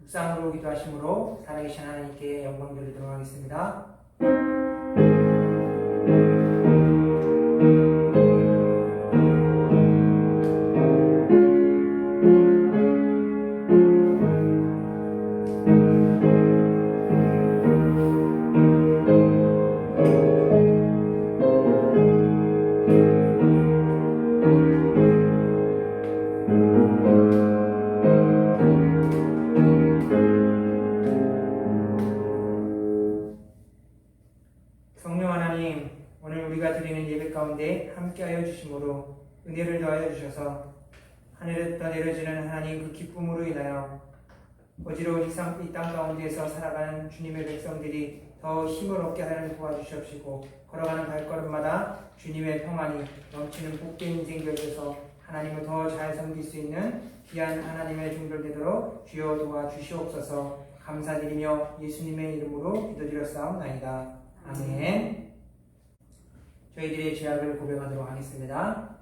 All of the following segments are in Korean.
묵상으로 기도하심으로 살아계신 하나님께 영광 돌리도록 하겠습니다. 성령 하나님, 오늘 우리가 드리는 예배 가운데 함께하여 주심으로 은혜를 더하여 주셔서 하늘에다 내려지는 하나님 그 기쁨으로 인하여 어지러운 이 땅 가운데에서 살아가는 주님의 백성들이 더 힘을 얻게 하는 도와주시옵시고, 걸어가는 발걸음마다 주님의 평안이 넘치는 복된 인생 되어서 하나님을 더 잘 섬길 수 있는 귀한 하나님의 종들 되도록 주여 도와주시옵소서. 감사드리며 예수님의 이름으로 기도드렸사옵나이다. 아멘. 저희들의 죄악을 고백하도록 하겠습니다.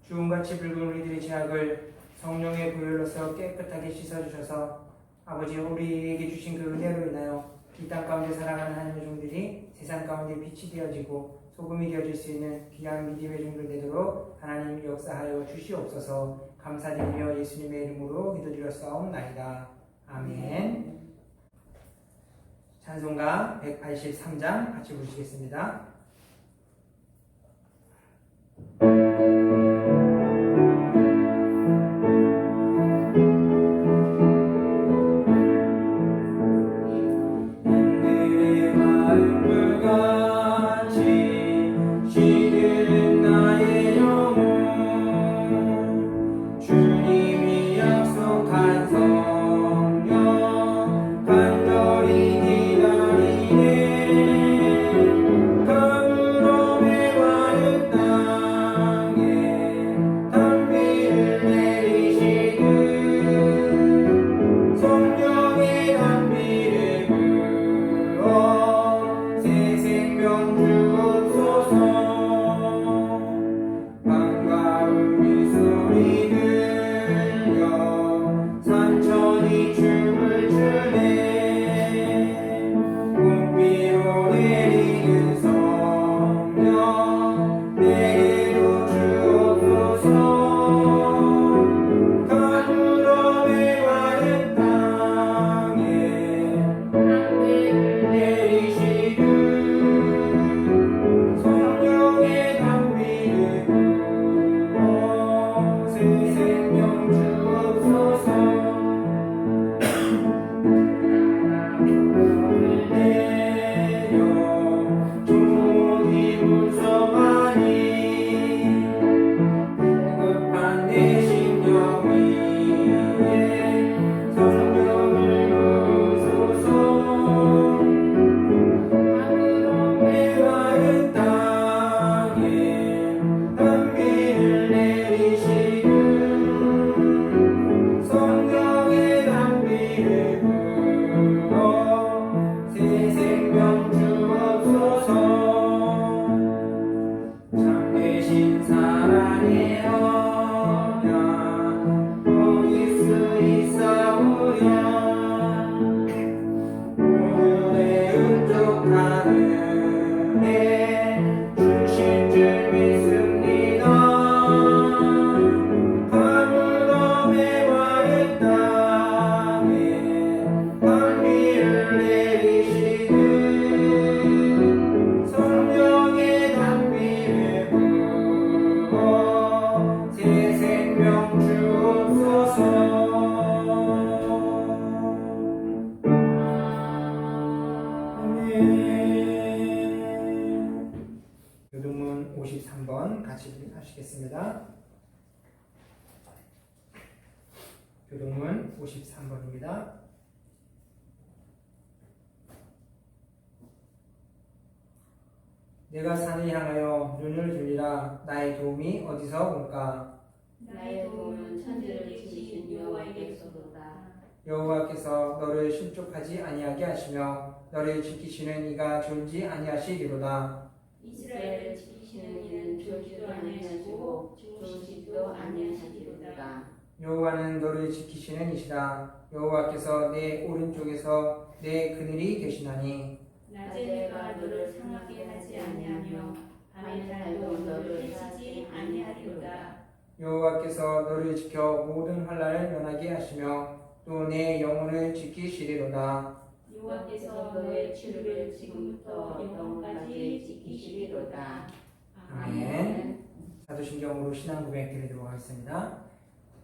주음같이 붉은 우리들의 죄악을 성령의 보혈로서 깨끗하게 씻어주셔서 아버지 우리에게 주신 그 은혜로 인하여 이 땅 가운데 살아가는 하나님의 종들이 세상 가운데 빛이 되어지고 소금이 되어질 수 있는 귀한 믿음의 종들 되도록 하나님 역사하여 주시옵소서. 감사드리며 예수님의 이름으로 기도드렸사옵나이다. 아멘. 찬송가 183장 같이 부르시겠습니다. 감으로 메마른 땅 53번 같이 하시겠습니다. 교동문 53번입니다. 내가 산을 향하여 눈을 들리라. 나의 도움이 어디서 올까? 나의 도움은 천지를 지으신 여호와에게서로다. 여호와께서 너를 실족하지 아니하게 하시며 너를 지키시는 이가 졸지 아니하시리로다. 이스라엘을 지키시는 이는 졸지도 아니하시고 주무시지도 아니하시리로다. 여호와는 너를 지키시는 이시다. 여호와께서 내 오른쪽에서 내 그늘이 되시나니 낮에 해가 너를 상하게 하지 아니하며 밤의 달도 너를 해치지 아니하리로다. 여호와께서 너를 지켜 모든 환난을 면하게 하시며 또 내 영혼을 지키시리로다. 여호와께서 너의 주를 지금부터 영원까지 지키시리로다. 아멘. 사도신경으로 신앙 고백 드리도록 하겠습니다.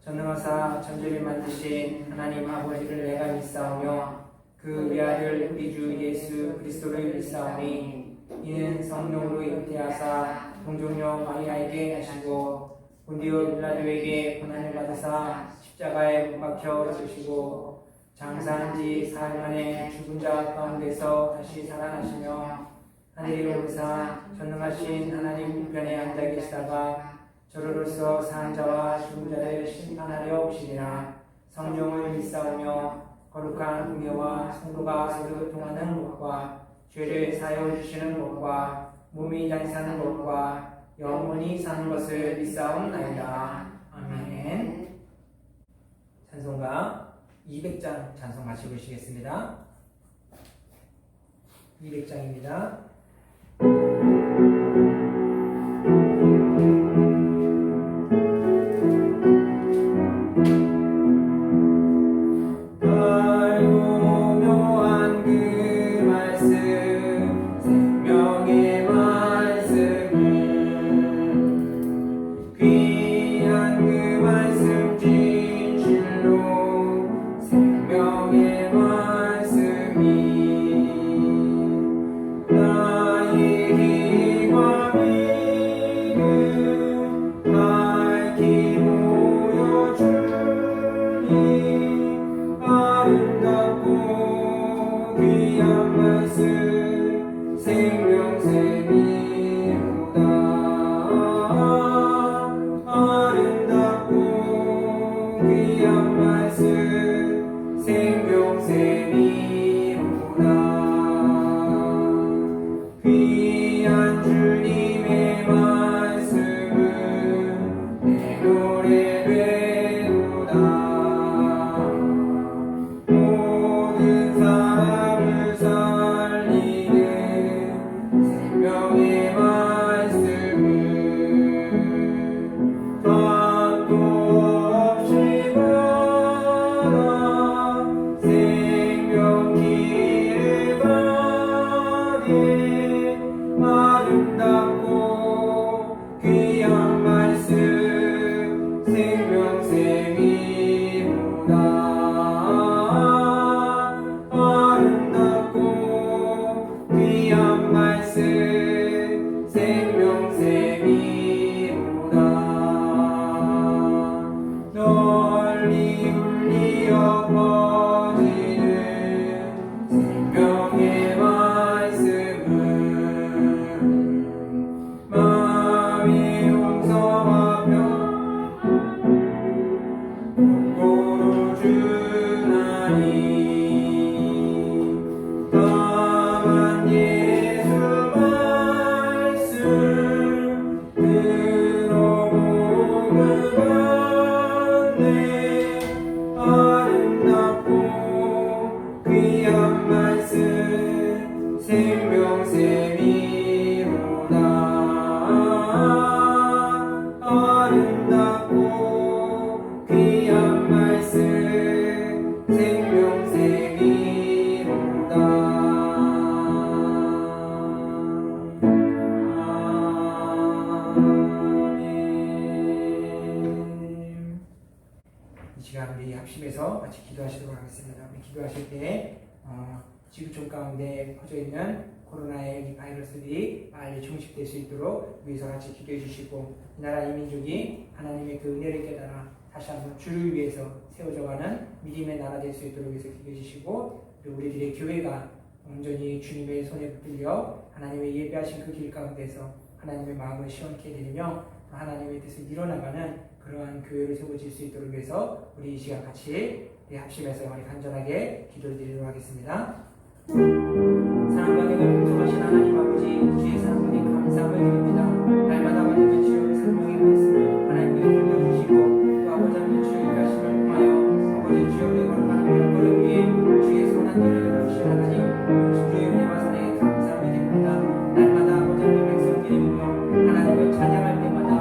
전능하사 천지를 만드신 하나님 아버지를 내가 믿사오며 그 위아들 우리 주 예수 그리스도를 믿사오니 이는 성령으로 잉태하사 동정녀 마리아에게 하시고 본디오 빌라도에게 고난을 받으사 십자가에 못 박혀 죽으시고 장사한 지 사흘 만에 죽은 자 가운데서 다시 살아나시며 하늘에 오르사 전능하신 하나님 우편에 앉아 계시다가 저로로서 사한 자와 죽은 자를 심판하려 오시리라. 성령을 믿사오며 거룩한 공예와 성도가 서로 통하는 것과 죄를 사하여 주시는 것과 몸이 다시 사는 것과 영원히 사는 것을 믿사옵나이다. 아멘. 찬송가 200장 찬송 같이 보시겠습니다. 200장입니다. 합심해서 같이 기도하시도록 하겠습니다. 우리 기도하실 때 지구촌 가운데 퍼져 있는 코로나의 이 바이러스들이 빨리 종식될 수 있도록 위해서 같이 기도해 주시고, 이 나라 이 민족이 하나님의 그 은혜를 깨달아 다시 한번 주를 위해서 세워져가는 믿음의 나라 될 수 있도록 위해서 기도해 주시고, 그리고 우리들의 교회가 온전히 주님의 손에 붙들려 하나님의 예배하신 그 길 가운데서 하나님의 마음을 시원케 해드리며 하나님의 뜻을 이뤄나가는 그러한 교회를 세워질 수 있도록 위해서 우리 이 시간 같이 합심해서 우리 간절하게 기도를 드리도록 하겠습니다. 사랑과 은혜가 풍성하신 하나님 아버지, 주의 사랑에 감사함을 드립니다. 날마다 받는 주의 생명의 말씀을 하나님께 들려주시고, 또 아버지 하나님 주의 말씀을 통하여 아버지 주여 우리 걸어가는 걸음 위에 주의 선한 길을 열어주신 하나님, 주의 은혜와 사랑에 감사함을 드립니다. 날마다 아버지 하나님 백성들이 모여 하나님을 찬양할 때마다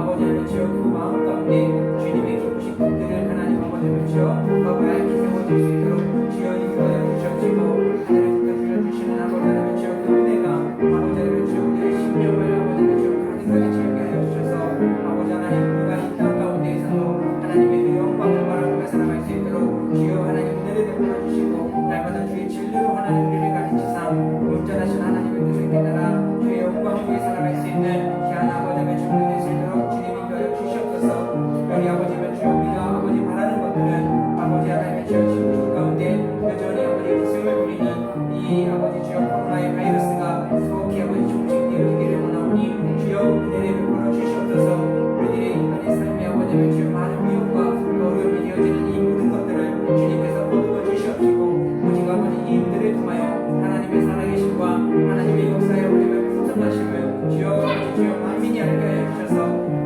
아버지 하나님 주여 그 마음 가운데 주님의 기쁘신 뜻들을 하나님 아버지 하나님 주여 하얗게 세워질 수 있도록 주여 인도하여 주시옵시고, 하늘을 주시는 아버지 하나님 주여 그 은혜가 아버지 하나님 주여 우리의 심령을 아버지 하나님 주여 가득하게 채우게 하여 주셔서 아버지 하나님 우리가 이 땅 가운데에서도 하나님의 그 영광을 바라보며 살아갈 수 있도록 주여 하나님 은혜를 베풀어 주시고, 날마다 주의 진리로 하나님 우리를 가르치사 온전하신 하나님의 뜻을 깨달아 주의 영광을 위해 살아갈 수 있는 귀한 아버지 하나님 주님 될 수 있도록 주님 인도하여 주시옵소서. 특별히 아버지 하나님 주여 우리가 아버지 바라는 것들은 아버지 하나님의 주여 지금 가운데 여전히 아버지 기승을 부리는 이 아버지 주여 코로나의 바이러스가 속히 아버지 종식되어지기를 원하오니 주여 은혜를 베풀어 주시옵소서. 우리들의 인간의 삶에 아버지 하나님 주여 많은 위협과 어려움이 되어지는 이 모든 것들을 주님께서 거두어 주시옵시고, 오직 아버지 이 일들을 통하여 하나님의 살아계심과 하나님의 역사의 우리를 풍성하심을 주여 아버지 주여 만민이 알게 하여 주셔서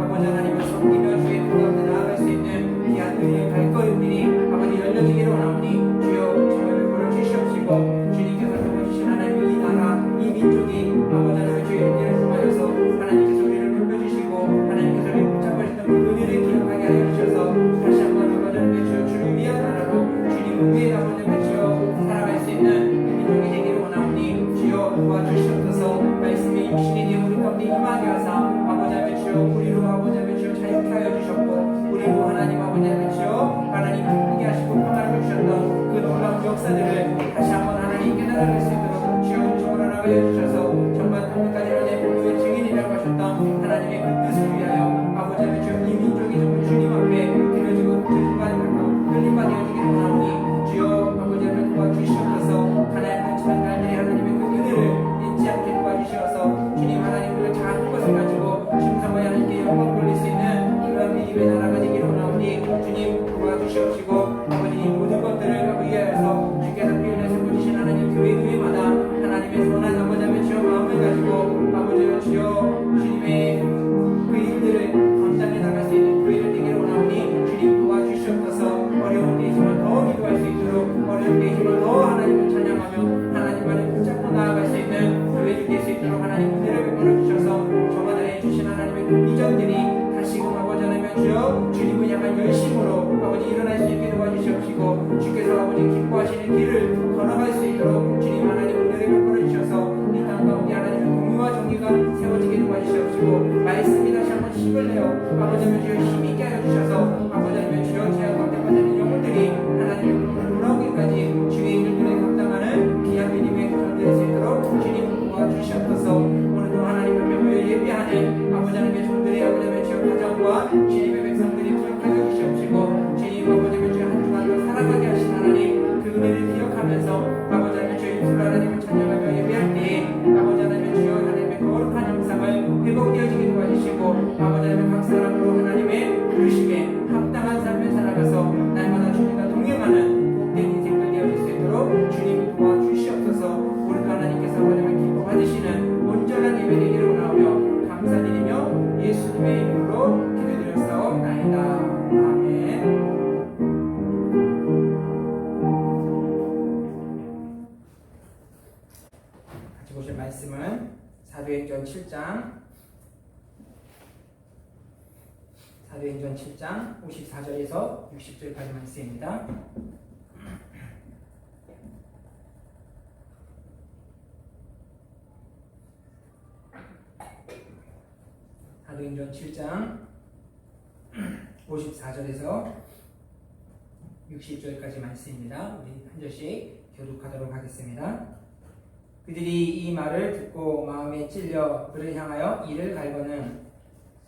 아버지 하나님을 섬기며 주의 뜻 가운데 나아갈 수 있는 귀한 은혜의 발걸음들이 아버지 열려지기를 원하오니 주여 주님을 베풀어 주시옵시고, 주님께서 세워주신 하나님의 이 나라 이 민족이 아버지 하나님의 주의 은혜를 통하여서 하나님께서 우리를 돌려주시고 하나님께서 우리를 붙잡으시는 그 은혜를 기억하게 하여 주셔서 다시 한번 아버지 하나님의 주여 주를 위한 나라로 주님 위에 아버지 하나님의 주여 살아갈 수 있는 그 민족이 되기를 원하오니 주여 도와주시옵소서. 말씀이 육신이 되어 우리 가운데 임하게 하사 아버지 하나님의 주여 우리로 아버지 하나님의 주여 자유케 하여 주셨고, 우리로 하나님 아버지 하나님의 주여 하나님 기쁘게 하시고 평안을 주셨던 그 놀라운 역사들을 다시 한번 하나님 깨달아갈 수 있도록 주여 은총을 허락하여 주셔서 정말 끝까지 하나님의 복음의 증인이라고 하셨던 하나님의 그 뜻을 위하여 아버지 하나님의 주여 이 민족이 정말 주님 앞에 드려지고 흘림받아 되어지기를 원하오니 주여 아버지 하나님 도와주시옵소서. 하나님의 지난 날들의 하나님의 그 은혜를 잊지 않게 도와주시어서 주님 하나님 그 작은 것을 가지고 충성하여 하나님께 영광 돌릴 수 있는 그런 믿음의 나라가 되기를 원하오니 주님 도와주시옵시고, 아버지 이 모든 것들을 위하여서 주께서 피 흘려서 보시신 하나님 교회마다 하나님의 선한 아버지 하나님의 주여 마음을 가지고 아버지 주여 주님의 그 일들을 감당해 나갈 수 있는 교회를 되기를 원하오니 주님 도와주시옵소서. 어려운 때이지만 더 기도할 수 있도록, 어려운 때이지만 더 하나님을 찬양하며 하나님만을 붙잡고 나아갈 수 있는 교회를 될 수 있도록 하나님 은혜를 베풀어 주셔서 저마다 해주신 하나님의 그 비전들이 다시금 아버지 하나님의 주여 주님을 향한 열심으로 아버지 일어날 수 있게 도와주시옵시고, 주께서 아버지 기뻐하시는 길을 걸어갈 수 있도록 주님 하나님 은혜를 베풀어 주셔서 이 땅 가운데 하나님의 공의와 정의가 세워지게 도와주시옵시고, 말씀이 다시 한번 힘을 내어 아버지 하나님의 주여 힘있게 하여 주셔서 아버지 하나님의 주여 제한 가운데 빠지는 영혼들이 하나님의 돌아오기까지 주의 일들을 감당하는 귀한 믿음의 그런 될 수 있도록 주님 도와주시옵소서. 오늘도 하나님 앞에 모여 예배하는 아버지 하나님의 종들의 아버지 하나님의 주여 가정과 주님의 백성들이 기억하여 주시옵시고, 주님 아버지 하나님의 주여 한 주간도 살아가게 하신 하나님 그 은혜를 기억하면서 아버지 하나님의 주여 입술로 하나님을 찬양하며 예배할 때에 아버지 하나님의 주여 하나님의 거룩한 형상을 회복되어지게 도와주시고, 아버지 하나님의 각 사람으로 하나님의 부르심에 합당한 삶을 살아가서 날마다 주님과 동행하는 복된 인생을 되어질 수 있도록 주님 도와주시옵소서. 오늘도 하나님께서 하나님을 기뻐 받으시는 온전한 예배 되기를 원하며 감사드리며 예수님의 이름으로 기도드렸사옵나이다. 아멘. 같이 보실 말씀은 사도행전 7장 54절에서 60절까지 말씀입니다. 사도행전 7장 54절에서 60절까지 말씀입니다. 우리 한 절씩 교독하도록 하겠습니다. 그들이 이 말을 듣고 마음에 찔려 그를 향하여 이를 갈거는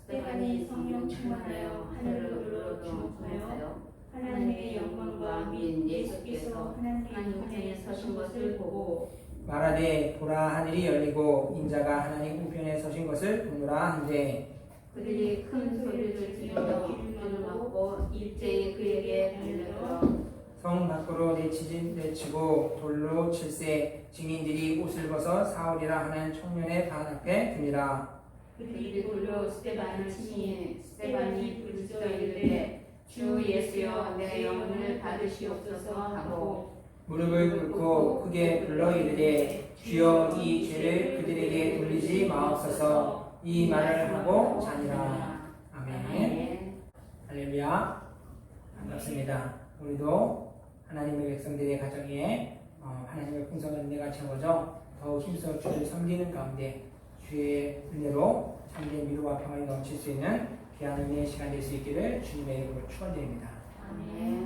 스데반이 성령 충만하여 하늘으로 주목하여 하나님의 영광과 및 예수께서 하나님의 우편에 서신 것을 보고 말하되 보라 하늘이 열리고 인자가 하나님 우편에 서신 것을 보노라 한데 그들이 큰 소리를 지르며 귀를 막고 일제히 그에게 달려들어 성 밖으로 내치고 돌로 칠세 증인들이 옷을 벗어 사울이라 하는 청년의 반 앞에 듭니다. 그들이 돌로 스데반을 치니 스데반이 부르짖어 이르되 주 예수여 내 영혼을 받으시옵소서 하고 무릎을 꿇고 크게 불러 이르되 주여 이 죄를 그들에게 돌리지 마옵소서 이 말을 하고 자니라. 아멘. 할렐루야. 반갑습니다. 우리도 하나님의 백성들의 가정에 하나님의 풍성한 은혜가 채워져 더욱 힘써 주를 섬기는 가운데 주의 은혜로 참된 위로와 평안이 넘칠 수 있는 귀한 은혜의 시간 될 수 있기를 주님의 이름으로 축원드립니다.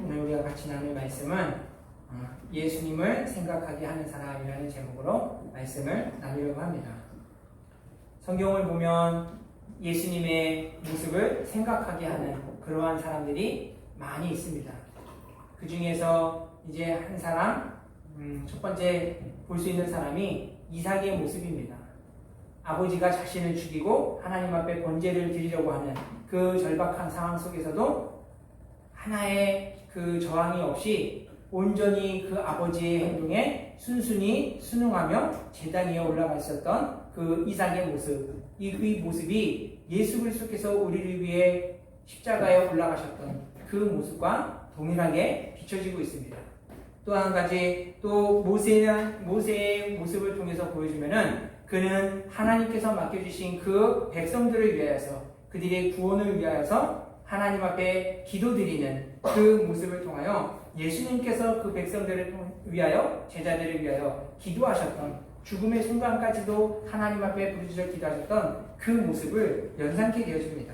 오늘 우리가 같이 나눌 말씀은 예수님을 생각하게 하는 사람이라는 제목으로 말씀을 나누려고 합니다. 성경을 보면 예수님의 모습을 생각하게 하는 그러한 사람들이 많이 있습니다. 그 중에서 이제 한 사람, 첫 번째 볼 수 있는 사람이 이삭의 모습입니다. 아버지가 자신을 죽이고 하나님 앞에 번제를 드리려고 하는 그 절박한 상황 속에서도 하나의 그 저항이 없이 온전히 그 아버지의 행동에 순순히 순응하며 제단 위에 올라가 있었던 그 이삭의 모습, 이 모습이 예수 그리스도께서 우리를 위해 십자가에 올라가셨던 그 모습과 동일하게 비춰지고 있습니다. 또 한 가지, 또 모세의 모습을 통해서 보여주면은 그는 하나님께서 맡겨주신 그 백성들을 위하여서 그들의 구원을 위하여서 하나님 앞에 기도드리는 그 모습을 통하여 예수님께서 그 백성들을 위하여 제자들을 위하여 기도하셨던 죽음의 순간까지도 하나님 앞에 부르짖어 기도하셨던 그 모습을 연상케 되어집니다.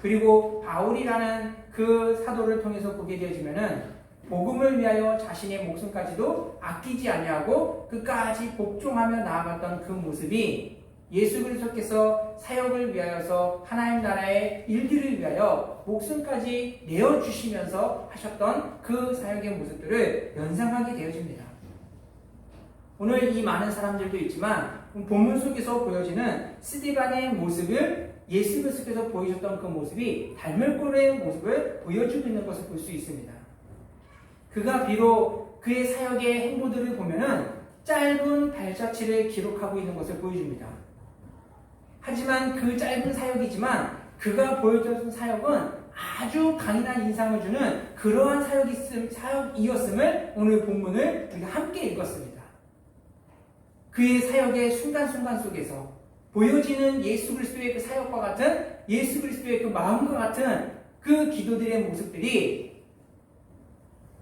그리고 바울이라는 그 사도를 통해서 보게 되어지면은 복음을 위하여 자신의 목숨까지도 아끼지 아니하고 끝까지 복종하며 나아갔던 그 모습이 예수 그리스도께서 사역을 위하여서 하나님 나라의 일들을 위하여 목숨까지 내어주시면서 하셨던 그 사역의 모습들을 연상하게 되어집니다. 오늘 이 많은 사람들도 있지만 본문 속에서 보여지는 스데반의 모습을 예수 그리스도께서 보여줬던 그 모습이 닮을 꼴의 모습을 보여주고 있는 것을 볼 수 있습니다. 그가 비록 그의 사역의 행보들을 보면은 짧은 발자취를 기록하고 있는 것을 보여줍니다. 하지만 그 짧은 사역이지만 그가 보여줬던 사역은 아주 강인한 인상을 주는 그러한 사역이었음을 오늘 본문을 우리가 함께 읽었습니다. 그의 사역의 순간순간 속에서 보여지는 예수 그리스도의 그 사역과 같은 예수 그리스도의 그 마음과 같은 그 기도들의 모습들이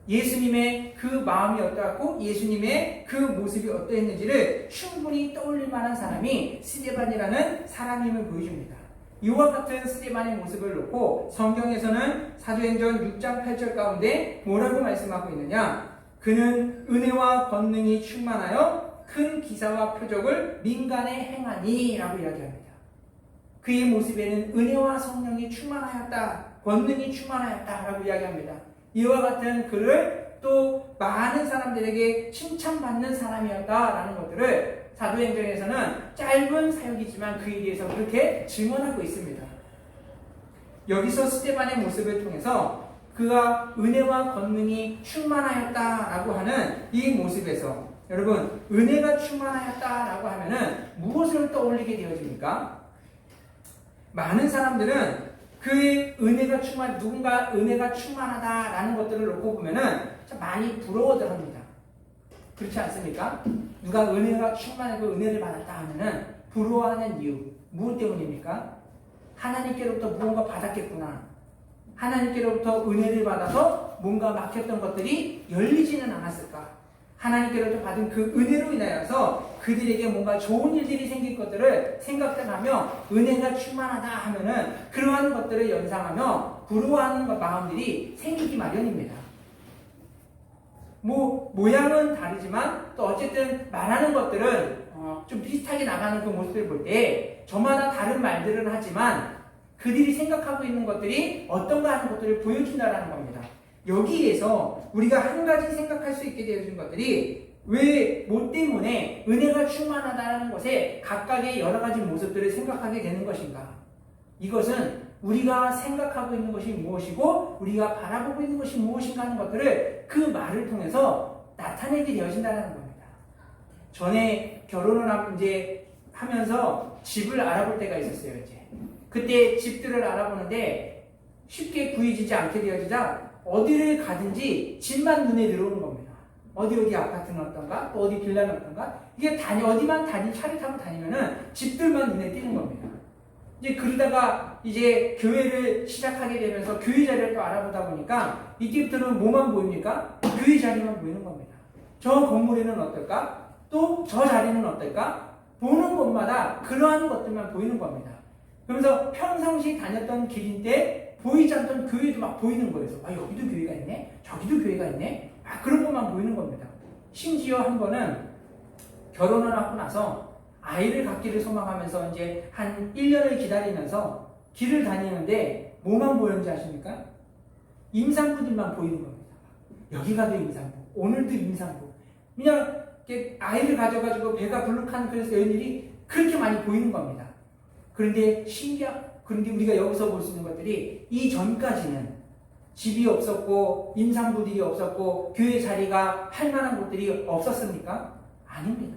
예수님의 그 마음이 어떠했고 예수님의 그 모습이 어떠했는지를 충분히 떠올릴 만한 사람이 스데반이라는 사람임을 보여줍니다. 이와 같은 스데반의 모습을 놓고 성경에서는 사도행전 6장 8절 가운데 뭐라고 말씀하고 있느냐? 그는 은혜와 권능이 충만하여 큰 기사와 표적을 민간에 행하니 라고 이야기합니다. 그의 모습에는 은혜와 성령이 충만하였다, 권능이 충만하였다 라고 이야기합니다. 이와 같은 그를 또 많은 사람들에게 칭찬받는 사람이었다라는 것들을 사도행전에서는 짧은 사역이지만 그에 대해서 그렇게 증언하고 있습니다. 여기서 스데반의 모습을 통해서 그가 은혜와 권능이 충만하였다라고 하는 이 모습에서 여러분 은혜가 충만하였다라고 하면은 무엇을 떠올리게 되어집니까? 많은 사람들은 그의 은혜가 누군가 은혜가 충만하다라는 것들을 놓고 보면은 참 많이 부러워들 합니다. 그렇지 않습니까? 누가 은혜가 충만하고 은혜를 받았다 하면은 부러워하는 이유, 무엇 때문입니까? 하나님께로부터 무언가 받았겠구나. 하나님께로부터 은혜를 받아서 뭔가 막혔던 것들이 열리지는 않았을까? 하나님께로부터 받은 그 은혜로 인하여서 그들에게 뭔가 좋은 일들이 생길 것들을 생각하며 은혜가 충만하다 하면은 그러한 것들을 연상하며 부러워하는 마음들이 생기기 마련입니다. 뭐 모양은 다르지만 또 어쨌든 말하는 것들은 좀 비슷하게 나가는 그 모습을 볼 때 저마다 다른 말들은 하지만 그들이 생각하고 있는 것들이 어떤가 하는 것들을 보여준다는 겁니다. 여기에서 우리가 한 가지 생각할 수 있게 되어진 것들이 왜 뭐 때문에 은혜가 충만하다는 것에 각각의 여러 가지 모습들을 생각하게 되는 것인가? 이것은 우리가 생각하고 있는 것이 무엇이고 우리가 바라보고 있는 것이 무엇인가 하는 것들을 그 말을 통해서 나타내게 되어진다는 겁니다. 전에 결혼을 이제 하면서 집을 알아볼 때가 있었어요. 이제 그때 집들을 알아보는데 쉽게 구해지지 않게 되어지자 어디를 가든지 집만 눈에 들어오는 겁니다. 어디 아파트는 어떤가, 또 어디 빌라는 어떤가, 이게 어디만 차를 타고 다니면은 집들만 눈에 띄는 겁니다. 이제 그러다가 이제 교회를 시작하게 되면서 교회 자리를 또 알아보다 보니까 이때부터는 뭐만 보입니까? 교회 자리만 보이는 겁니다. 저 건물에는 어떨까? 또 저 자리는 어떨까? 보는 곳마다 그러한 것들만 보이는 겁니다. 그러면서 평상시 다녔던 길인데 보이지 않던 교회도 막 보이는 거예요. 여기도 교회가 있네? 저기도 교회가 있네? 그런 것만 보이는 겁니다. 심지어 한 번은 결혼을 하고 나서 아이를 갖기를 소망하면서 이제 한 1년을 기다리면서 길을 다니는데 뭐만 보였는지 아십니까? 임산부들만 보이는 겁니다. 여기 가도 임산부, 오늘도 임산부. 그냥 아이를 가져가지고 배가 불룩한 그래서 여인들이 그렇게 많이 보이는 겁니다. 그런데 우리가 여기서 볼 수 있는 것들이 이전까지는 집이 없었고 임산부들이 없었고 교회 자리가 할 만한 곳들이 없었습니까? 아닙니다.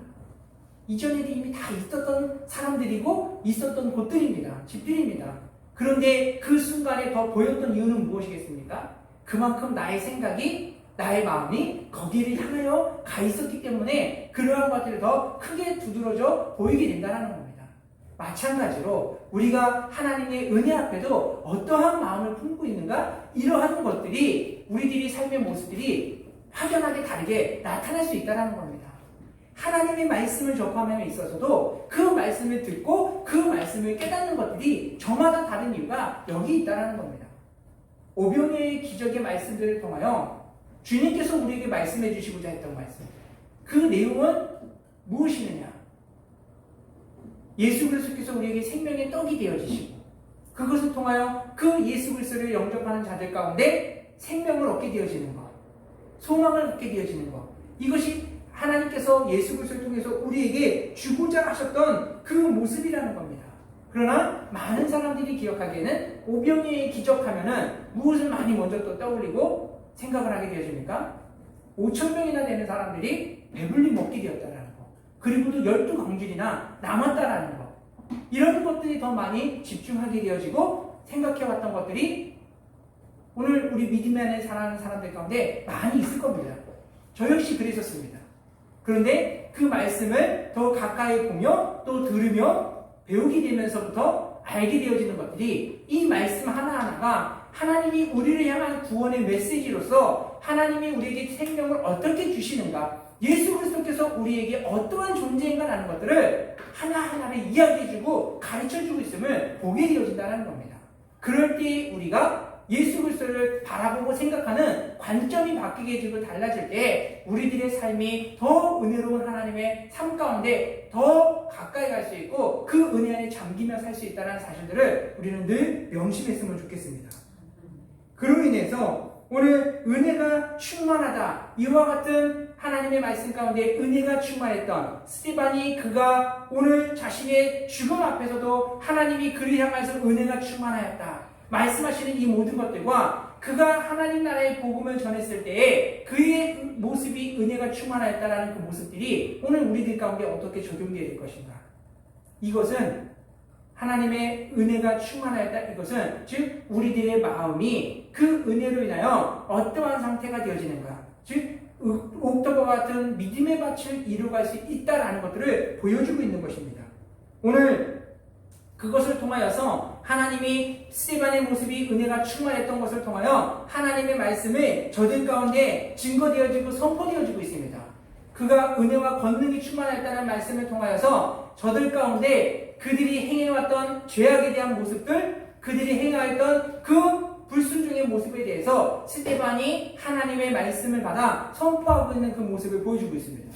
이전에도 이미 다 있었던 사람들이고 있었던 곳들입니다. 집들입니다. 그런데 그 순간에 더 보였던 이유는 무엇이겠습니까? 그만큼 나의 생각이, 나의 마음이 거기를 향하여 가 있었기 때문에 그러한 것들이 더 크게 두드러져 보이게 된다는 겁니다. 마찬가지로 우리가 하나님의 은혜 앞에도 어떠한 마음을 품고 있는가, 이러한 것들이 우리들이 삶의 모습들이 확연하게 다르게 나타날 수 있다는 겁니다. 하나님의 말씀을 접함에 있어서도 그 말씀을 듣고 그 말씀을 깨닫는 것들이 저마다 다른 이유가 여기 있다는 겁니다. 오병이어의 기적의 말씀들을 통하여 주님께서 우리에게 말씀해 주시고자 했던 말씀, 그 내용은 무엇이느냐? 예수 그리스도께서 우리에게 생명의 떡이 되어주시고 그것을 통하여 그 예수 그리스도를 영접하는 자들 가운데 생명을 얻게 되어지는 것, 소망을 얻게 되어지는 것, 이것이 하나님께서 예수 그리스도를 통해서 우리에게 주고자 하셨던 그 모습이라는 겁니다. 그러나 많은 사람들이 기억하기에는 오병이어의 기적하면은 무엇을 많이 먼저 또 떠올리고 생각을 하게 되어집니까? 5,000명이나 되는 사람들이 배불리 먹게 되었다는 것, 그리고도 12광줄이나 남았다라는 것, 이런 것들이 더 많이 집중하게 되어지고 생각해왔던 것들이 오늘 우리 믿음 안에 살아가는 사람들 가운데 많이 있을 겁니다. 저 역시 그랬었습니다. 그런데 그 말씀을 더 가까이 보며 또 들으며 배우게 되면서부터 알게 되어지는 것들이 이 말씀 하나하나가 하나님이 우리를 향한 구원의 메시지로서 하나님이 우리에게 생명을 어떻게 주시는가, 예수 그리스도께서 우리에게 어떠한 존재인가라는 것들을 하나하나를 이야기해주고 가르쳐주고 있음을 보게 되어진다는 겁니다. 그럴 때 우리가 예수 그리스도를 바라보고 생각하는 관점이 바뀌게 해주고 달라질 때 우리들의 삶이 더 은혜로운 하나님의 삶 가운데 더 가까이 갈 수 있고 그 은혜 안에 잠기며 살 수 있다는 사실들을 우리는 늘 명심했으면 좋겠습니다. 그로 인해서 오늘 은혜가 충만하다, 이와 같은 하나님의 말씀 가운데 은혜가 충만했던 스데반이, 그가 오늘 자신의 죽음 앞에서도 하나님이 그를 향해서 은혜가 충만하였다 말씀하시는 이 모든 것들과 그가 하나님 나라의 복음을 전했을 때에 그의 모습이 은혜가 충만하였다는 그 모습들이 오늘 우리들 가운데 어떻게 적용되어야 될 것인가? 이것은 하나님의 은혜가 충만하였다, 이것은 즉 우리들의 마음이 그 은혜로 인하여 어떠한 상태가 되어지는가, 즉 옥토버와 같은 믿음의 밭을 이루어갈 수 있다라는 것들을 보여주고 있는 것입니다. 오늘 그것을 통하여서 하나님이 스데반의 모습이 은혜가 충만했던 것을 통하여 하나님의 말씀을 저들 가운데 증거되어지고 선포되어지고 있습니다. 그가 은혜와 권능이 충만했다는 말씀을 통하여서 저들 가운데 그들이 행해왔던 죄악에 대한 모습들, 그들이 행하였던 그 불순종의 모습에 대해서 스데반이 하나님의 말씀을 받아 선포하고 있는 그 모습을 보여주고 있습니다.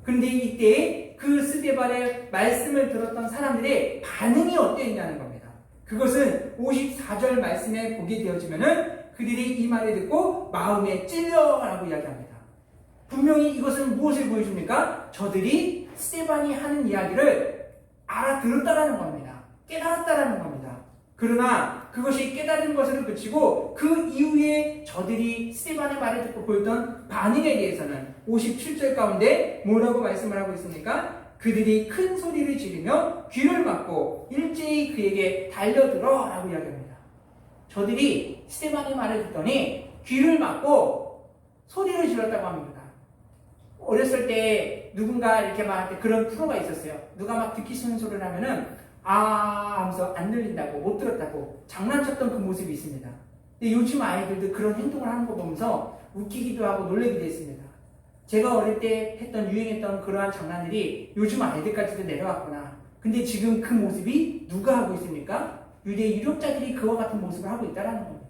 그런데 이때 그 스데반의 말씀을 들었던 사람들의 반응이 어땠냐는 겁니다. 그것은 54절 말씀에 보게 되어지면은 그들이 이 말을 듣고 마음에 찔려라고 이야기합니다. 분명히 이것은 무엇을 보여줍니까? 저들이 스데반이 하는 이야기를 알아들었다라는 겁니다. 깨달았다라는 겁니다. 그러나 그것이 깨달은 것으로 그치고 그 이후에 저들이 스데반의 말을 듣고 보였던 반응에 대해서는 57절 가운데 뭐라고 말씀을 하고 있습니까? 그들이 큰 소리를 지르며 귀를 막고 일제히 그에게 달려들어 라고 이야기합니다. 저들이 스데반의 말을 듣더니 귀를 막고 소리를 질렀다고 합니다. 어렸을 때 누군가 이렇게 말할 때 그런 프로가 있었어요. 누가 막 듣기 싫은 소리를 하면은 하면서 안 들린다고, 못 들었다고 장난쳤던 그 모습이 있습니다. 근데 요즘 아이들도 그런 행동을 하는 거 보면서 웃기기도 하고 놀라기도 했습니다. 제가 어릴 때 유행했던 그러한 장난들이 요즘 아이들까지도 내려왔구나. 근데 지금 그 모습이 누가 하고 있습니까? 유대 유력자들이 그와 같은 모습을 하고 있다는 겁니다.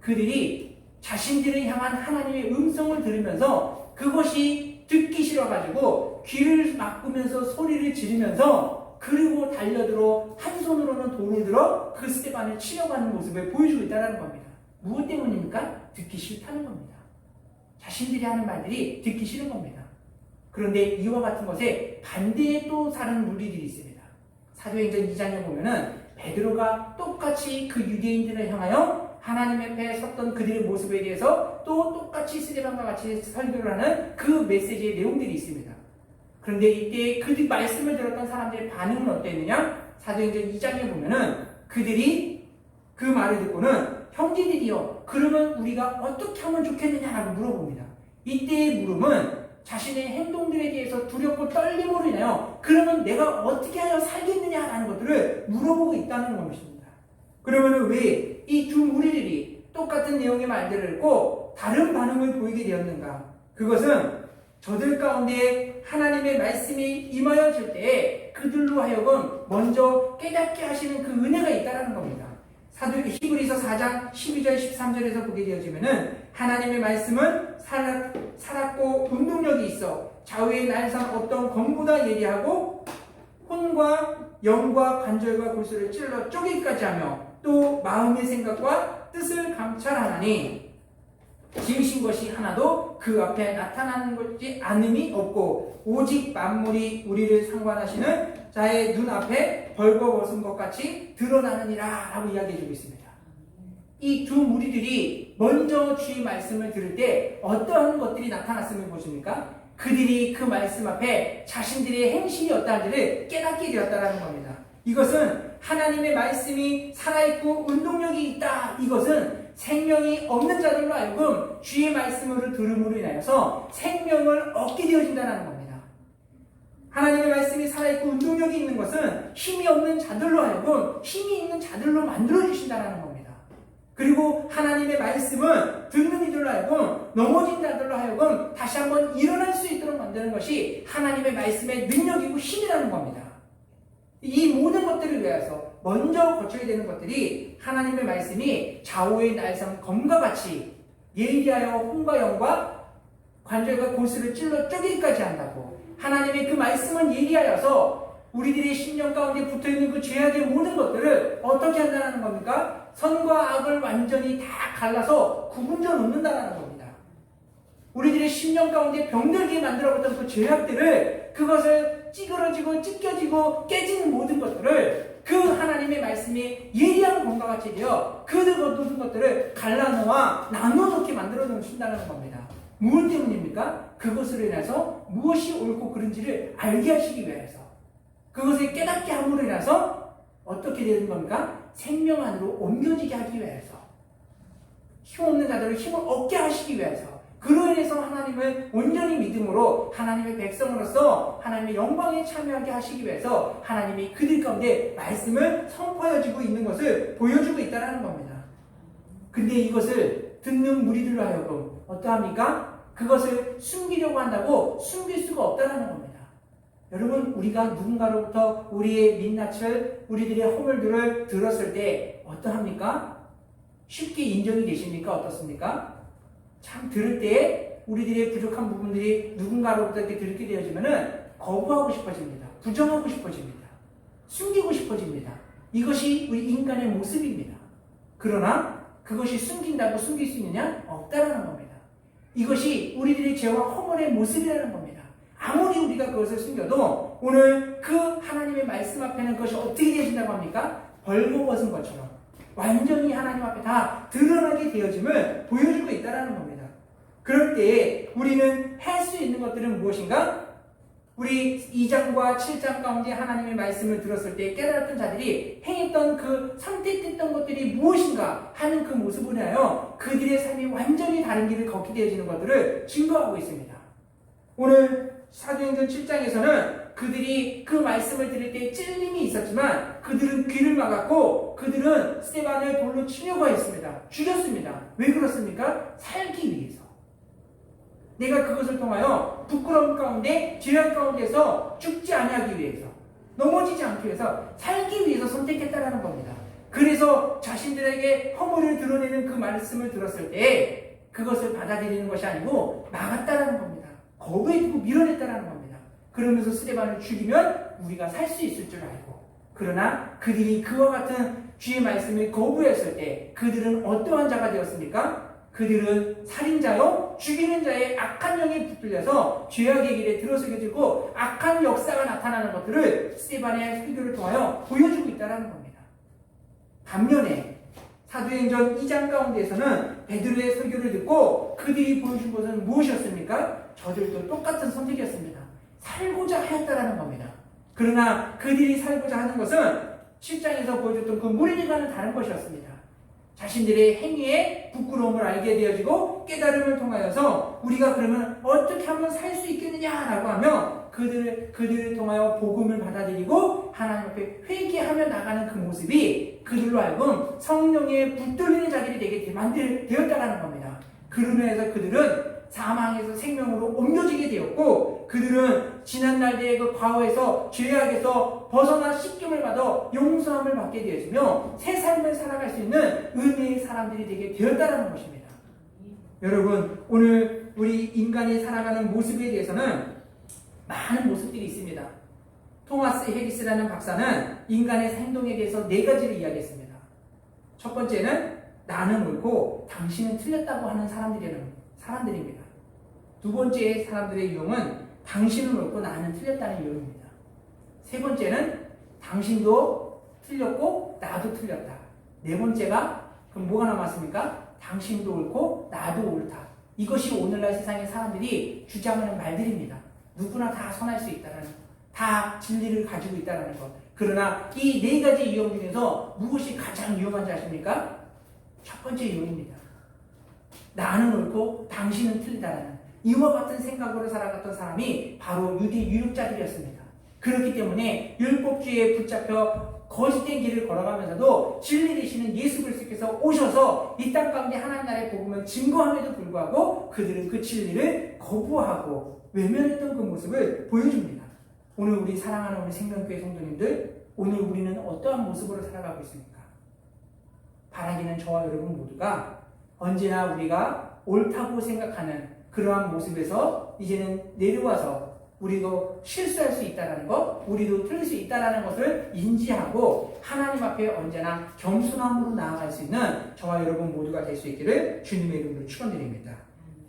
그들이 자신들을 향한 하나님의 음성을 들으면서 그것이 듣기 싫어가지고 귀를 막으면서 소리를 지르면서 그리고 달려들어 한 손으로는 돌을 들어 그 스데반을 치려고 하는 모습을 보여주고 있다는 겁니다. 무엇 때문입니까? 듣기 싫다는 겁니다. 자신들이 하는 말들이 듣기 싫은 겁니다. 그런데 이와 같은 것에 반대의 또 다른 무리들이 있습니다. 사도행전 2장에 보면은 베드로가 똑같이 그 유대인들을 향하여 하나님 앞에 섰던 그들의 모습에 대해서 또 똑같이 스데반과 같이 설교를 하는 그 메시지의 내용들이 있습니다. 그런데 이때 그 말씀을 들었던 사람들의 반응은 어땠느냐? 사도행전 2장에 보면은 그들이 그 말을 듣고는 형제들이여 그러면 우리가 어떻게 하면 좋겠느냐라고 물어봅니다. 이때의 물음은 자신의 행동들에 대해서 두렵고 떨림으로 인하여 그러면 내가 어떻게 하여 살겠느냐라는 것들을 물어보고 있다는 것입니다. 그러면 왜 이 두 무리들이 똑같은 내용의 말들을 듣고 다른 반응을 보이게 되었는가? 그것은 저들 가운데 하나님의 말씀이 임하여질 때에 그들로 하여금 먼저 깨닫게 하시는 그 은혜가 있다는 겁니다. 히브리서 4장 12절 13절에서 보게 되어지면은 하나님의 말씀은 살았고 운동력이 있어 좌우의 날선 어떤 검보다 예리하고 혼과 영과 관절과 골수를 찔러 쪼개기까지 하며 또 마음의 생각과 뜻을 감찰하나니 지으신 것이 하나도 그 앞에 나타나는 것이 않음이 없고 오직 만물이 우리를 상관하시는 자의 눈앞에 벌거벗은 것 같이 드러나느니라 라고 이야기해주고 있습니다. 이 두 무리들이 먼저 주의 말씀을 들을 때 어떠한 것들이 나타났으면 보십니까? 그들이 그 말씀 앞에 자신들의 행실이 어떠한지를 깨닫게 되었다는 겁니다. 이것은 하나님의 말씀이 살아있고 운동력이 있다. 이것은 생명이 없는 자들로 하여금 주의 말씀을 들음으로 인하여서 생명을 얻게 되어진다는 겁니다. 하나님의 말씀이 살아있고 운동력이 있는 것은 힘이 없는 자들로 하여금 힘이 있는 자들로 만들어주신다는 겁니다. 그리고 하나님의 말씀은 듣는 이들로 하여금 넘어진 자들로 하여금 다시 한번 일어날 수 있도록 만드는 것이 하나님의 말씀의 능력이고 힘이라는 겁니다. 이 모든 것들을 위해서 먼저 거쳐야 되는 것들이 하나님의 말씀이 좌우의 날선 검과 같이 예리하여 혼과 영과 관절과 골수를 찔러 쪼개기까지 한다고. 하나님의 그 말씀은 예리하여서 우리들의 심령 가운데 붙어있는 그 죄악의 모든 것들을 어떻게 한다는 겁니까? 선과 악을 완전히 다 갈라서 구분져 놓는다는 겁니다. 우리들의 심령 가운데 병들게 만들어봤던 그 죄악들을 그것을 찌그러지고 찢겨지고 깨지는 모든 것들을 그 하나님의 말씀이 예리한 검과 같이 되어 그 모든 것들을 갈라놓아 나눠놓게 만들어 놓으신다는 겁니다. 무엇 때문입니까? 그것으로 인해서 무엇이 옳고 그른지를 알게 하시기 위해서, 그것을 깨닫게 함으로 인해서 어떻게 되는 겁니까? 생명 안으로 옮겨지게 하기 위해서, 힘없는 자들을 힘을 얻게 하시기 위해서, 그로 인해서 하나님을 온전히 믿음으로 하나님의 백성으로서 하나님의 영광에 참여하게 하시기 위해서 하나님이 그들 가운데 말씀을 선포하여지고 있는 것을 보여주고 있다는 겁니다. 근데 이것을 듣는 무리들로 하여금 어떠합니까? 그것을 숨기려고 한다고 숨길 수가 없다는 겁니다. 여러분, 우리가 누군가로부터 우리의 민낯을, 우리들의 허물들을 들었을 때 어떠합니까? 쉽게 인정이 되십니까? 어떻습니까? 참 들을 때 우리들의 부족한 부분들이 누군가로부터 이렇게 들게 되어지면은 거부하고 싶어집니다. 부정하고 싶어집니다. 숨기고 싶어집니다. 이것이 우리 인간의 모습입니다. 그러나 그것이 숨긴다고 숨길 수 있느냐? 없다라는 겁니다. 이것이 우리들의 죄와 허물의 모습이라는 겁니다. 아무리 우리가 그것을 숨겨도 오늘 그 하나님의 말씀 앞에는 그것이 어떻게 되어진다고 합니까? 벌거벗은 것처럼 완전히 하나님 앞에 다 드러나게 되어짐을 보여주고 있다는 겁니다. 그럴 때 우리는 할 수 있는 것들은 무엇인가? 우리 2장과 7장 가운데 하나님의 말씀을 들었을 때 깨달았던 자들이 행했던 그 선택했던 것들이 무엇인가 하는 그 모습을 하여 그들의 삶이 완전히 다른 길을 걷게 되어지는 것들을 증거하고 있습니다. 오늘 사도행전 7장에서는 그들이 그 말씀을 들을 때 찔림이 있었지만 그들은 귀를 막았고 그들은 스데반을 돌로 치려고 했습니다. 죽였습니다. 왜 그렇습니까? 살기 위해서. 내가 그것을 통하여 부끄러움 가운데 죄악 가운데서 죽지 아니하기 위해서 넘어지지 않기 위해서 살기 위해서 선택했다라는 겁니다. 그래서 자신들에게 허물을 드러내는 그 말씀을 들었을 때 그것을 받아들이는 것이 아니고 막았다라는 겁니다. 거부해두고 밀어냈다라는 겁니다. 그러면서 스데반을 죽이면 우리가 살 수 있을 줄 알고 그러나 그들이 그와 같은 주의 말씀을 거부했을 때 그들은 어떠한 자가 되었습니까? 그들은 살인자요 죽이는 자의 악한 영이 붙들려서 죄악의 길에 들어서게 되고 악한 역사가 나타나는 것들을 스데반의 설교를 통하여 보여주고 있다는 겁니다. 반면에 사도행전 2장 가운데에서는 베드로의 설교를 듣고 그들이 보여준 것은 무엇이었습니까? 저들도 똑같은 선택이었습니다. 살고자 하였다라는 겁니다. 그러나 그들이 살고자 하는 것은 7장에서 보여줬던 그 무리과는 다른 것이었습니다. 자신들의 행위에 부끄러움을 알게 되어지고 깨달음을 통하여서 우리가 그러면 어떻게 하면 살 수 있겠느냐라고 하면 그들을 통하여 복음을 받아들이고 하나님 앞에 회개하며 나가는 그 모습이 그들로 하여금 성령에 붙들리는 자들이 되게 되었다라는 겁니다. 그러면서 그들은 사망에서 생명으로 옮겨지게 되었고 그들은 지난날의 그 과거에서 죄악에서 벗어나 씻김을 받아 용서함을 받게 되어지며 새 삶을 살아갈 수 있는 은혜의 사람들이 되게 되었다는 것입니다. 여러분 오늘 우리 인간이 살아가는 모습에 대해서는 많은 모습들이 있습니다. 토마스 해리스라는 박사는 인간의 행동에 대해서 4가지를 이야기했습니다. 첫 번째는 나는 옳고 당신은 틀렸다고 하는 사람들입니다. 두 번째 사람들의 유형은 당신은 옳고 나는 틀렸다는 유형입니다. 세 번째는 당신도 틀렸고 나도 틀렸다. 네 번째가 그럼 뭐가 남았습니까? 당신도 옳고 나도 옳다. 이것이 오늘날 세상의 사람들이 주장하는 말들입니다. 누구나 다 선할 수 있다는 것, 다 진리를 가지고 있다는 것. 그러나 이 4가지 유형 중에서 무엇이 가장 위험한지 아십니까? 첫 번째 유형입니다. 나는 옳고 당신은 틀리다라는 이와 같은 생각으로 살아갔던 사람이 바로 유대 유력자들이었습니다. 그렇기 때문에 율법주의에 붙잡혀 거짓된 길을 걸어가면서도 진리 되시는 예수 그리스도께서 오셔서 이 땅 가운데 하나님 나라의 복음을 증거함에도 불구하고 그들은 그 진리를 거부하고 외면했던 그 모습을 보여줍니다. 오늘 우리 사랑하는 우리 생명교회 성도님들, 오늘 우리는 어떠한 모습으로 살아가고 있습니까? 바라기는 저와 여러분 모두가 언제나 우리가 옳다고 생각하는 그러한 모습에서 이제는 내려와서 우리도 실수할 수 있다는 것, 우리도 틀릴 수 있다는 것을 인지하고 하나님 앞에 언제나 겸손함으로 나아갈 수 있는 저와 여러분 모두가 될 수 있기를 주님의 이름으로 축원드립니다.